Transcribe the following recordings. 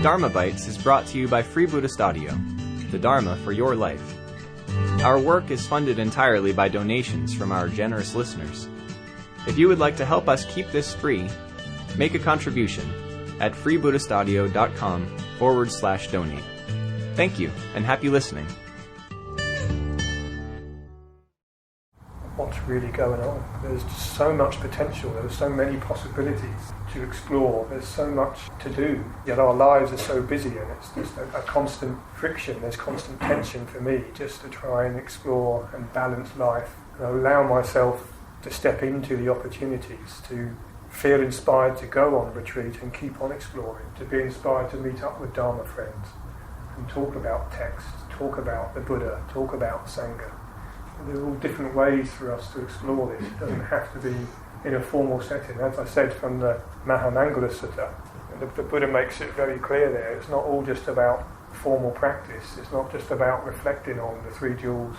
Dharma Bites is brought to you by Free Buddhist Audio, the Dharma for your life. Our work is funded entirely by donations from our generous listeners. If you would like to help us keep this free, make a contribution at freebuddhistaudio.com/donate. Thank you, and happy listening. What's really going on? There's just so much potential, there's so many possibilities to explore, there's so much to do, yet our lives are so busy and it's just a constant friction, there's constant tension for me just to try and explore and balance life and allow myself to step into the opportunities, to feel inspired to go on retreat and keep on exploring, to be inspired to meet up with Dharma friends and talk about text, talk about the Buddha, talk about Sangha. There are all different ways for us to explore this. It doesn't have to be in a formal setting. As I said from the Mahamangala Sutta, the Buddha makes it very clear there. It's not all just about formal practice. It's not just about reflecting on the three jewels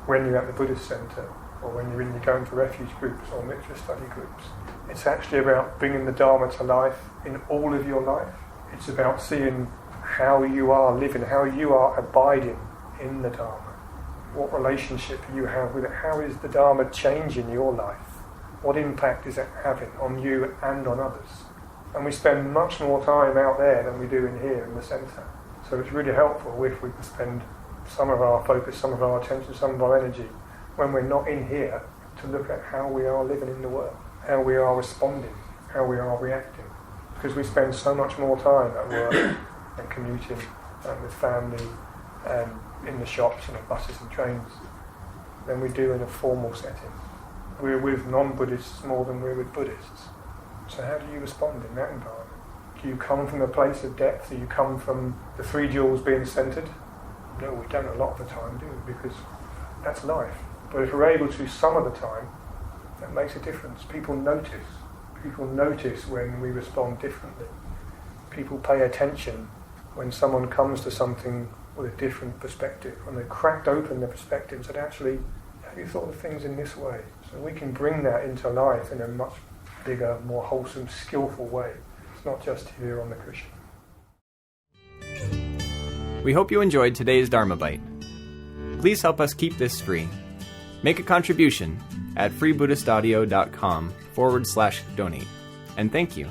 when you're at the Buddhist center or when you're going to refuge groups or mitra study groups. It's actually about bringing the Dharma to life in all of your life. It's about seeing how you are living, how you are abiding in the Dharma. What relationship you have with it? How is the Dharma changing your life? What impact is it having on you and on others? And we spend much more time out there than we do in here in the centre. So it's really helpful if we can spend some of our focus, some of our attention, some of our energy when we're not in here to look at how we are living in the world, how we are responding, how we are reacting. Because we spend so much more time at work and commuting and with family and in the shops and the buses and trains than we do in a formal setting. We're with non-Buddhists more than we're with Buddhists. So how do you respond in that environment? Do you come from a place of depth? Do you come from the three jewels being centred? No, we don't a lot of the time, do we? Because that's life. But if we're able to some of the time, that makes a difference. People notice. People notice when we respond differently. People pay attention when someone comes to something with a different perspective, when they've cracked open their perspective and said, actually, have you thought of things in this way? So we can bring that into life in a much bigger, more wholesome, skillful way. It's not just here on the cushion. We hope you enjoyed today's Dharma Bite. Please help us keep this free. Make a contribution at freebuddhistaudio.com/donate. And thank you.